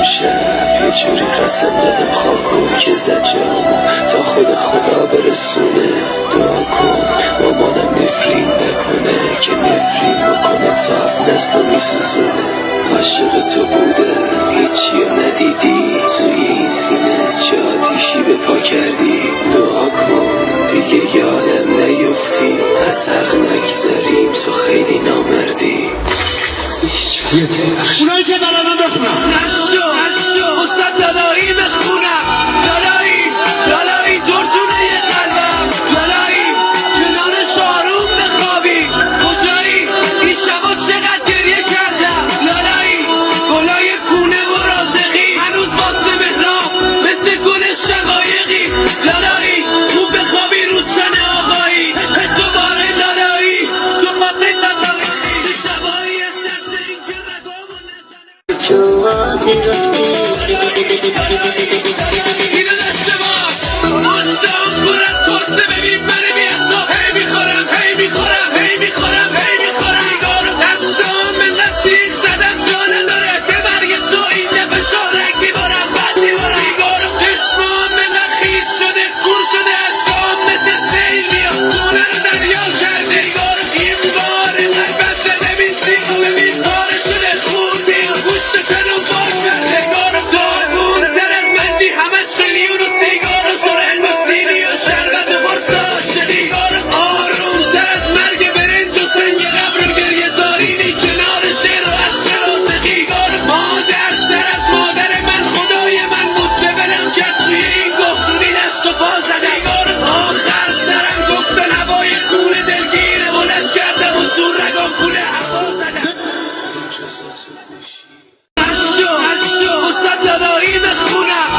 شب یه جوری قسم دادم خاکو که زد جامو تا خدا برسونه. دعا کن مامانم نفرین نکنه که نفرین بکنه تف نسل میسوزونه. عاشق تو بودم هیچی رو ندیدی توی این سینه چه آتیشی به پا کردی. دعا کن دیگه یادم نیفتی از حق نگذاریم تو خیلی نامردی. اونایی که برامون بخونم نشو حسد لالایی بخونم. لالایی دردونه یه قلبم. لالایی کنار شاروم بخوابی. کجایی این شبا چقدر گریه کردم. لالایی گلای پونه و رازقی هنوز واسه مهراب مثل گل شقایقی. لالایی خوب بخوابی رو تن آقایی. دوباره لالایی تو قابل لالایی شبایی احساس این که رگامو نزنه. اینو داشته باش مستم پر از قصه ببین من بیحساب هی میخورم نگارو دستام انقدر سیخ زدم جا نداره به مرگ تو این دفعه شارک میبارم بد میبارم. نگارو چشمام انقدر خیز شده کور شده اشکام مثل سیل میاد خونه رو دریا کرده. نگارو این بار انقدر بد زده ببین سیخ ببین پاره شده خون میاد گوشت تنو پاک کرده. نگارو داغون تر از مندی همش قلیون و سیگار و سرهنگ و سیلی و شربت و قرص عاشقی. نگارو آروم تر از مرگ برنج و سنگ قبر و گریه زارینی کنار شعر و عطر رازقی. نگارو مادر تر از مادر من خدای من بود که ولم کرد توی این گهدونی دست و پا زده. نگارو آخر سرم گفتن هوای خونه دلگیره بلند کردم و تو رگام پول هوا زده. نشو حسد لالایی بخونم.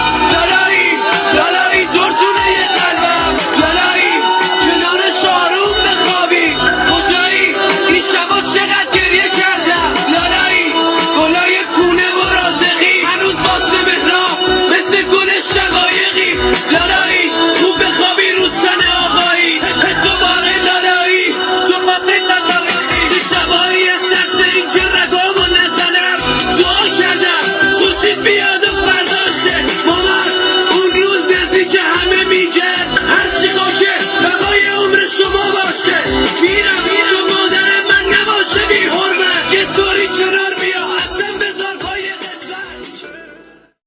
لالایی دردونه یه قلبم. لالایی کنار شاروم بخوابی. کجایی این شبا چقدر گریه کردم. لالایی گلای پونه و رازقی هنوز واسه مهراب مثل گل شقایقی. لالایی خوب بخوابی رو تن آقایی. دوباره لالایی تو قابل لالایی شبایی احساس این که رگامو نزنم. دعا کردم خورشید بیاد و فردا شه مامان اون روز نزدیک همه میگه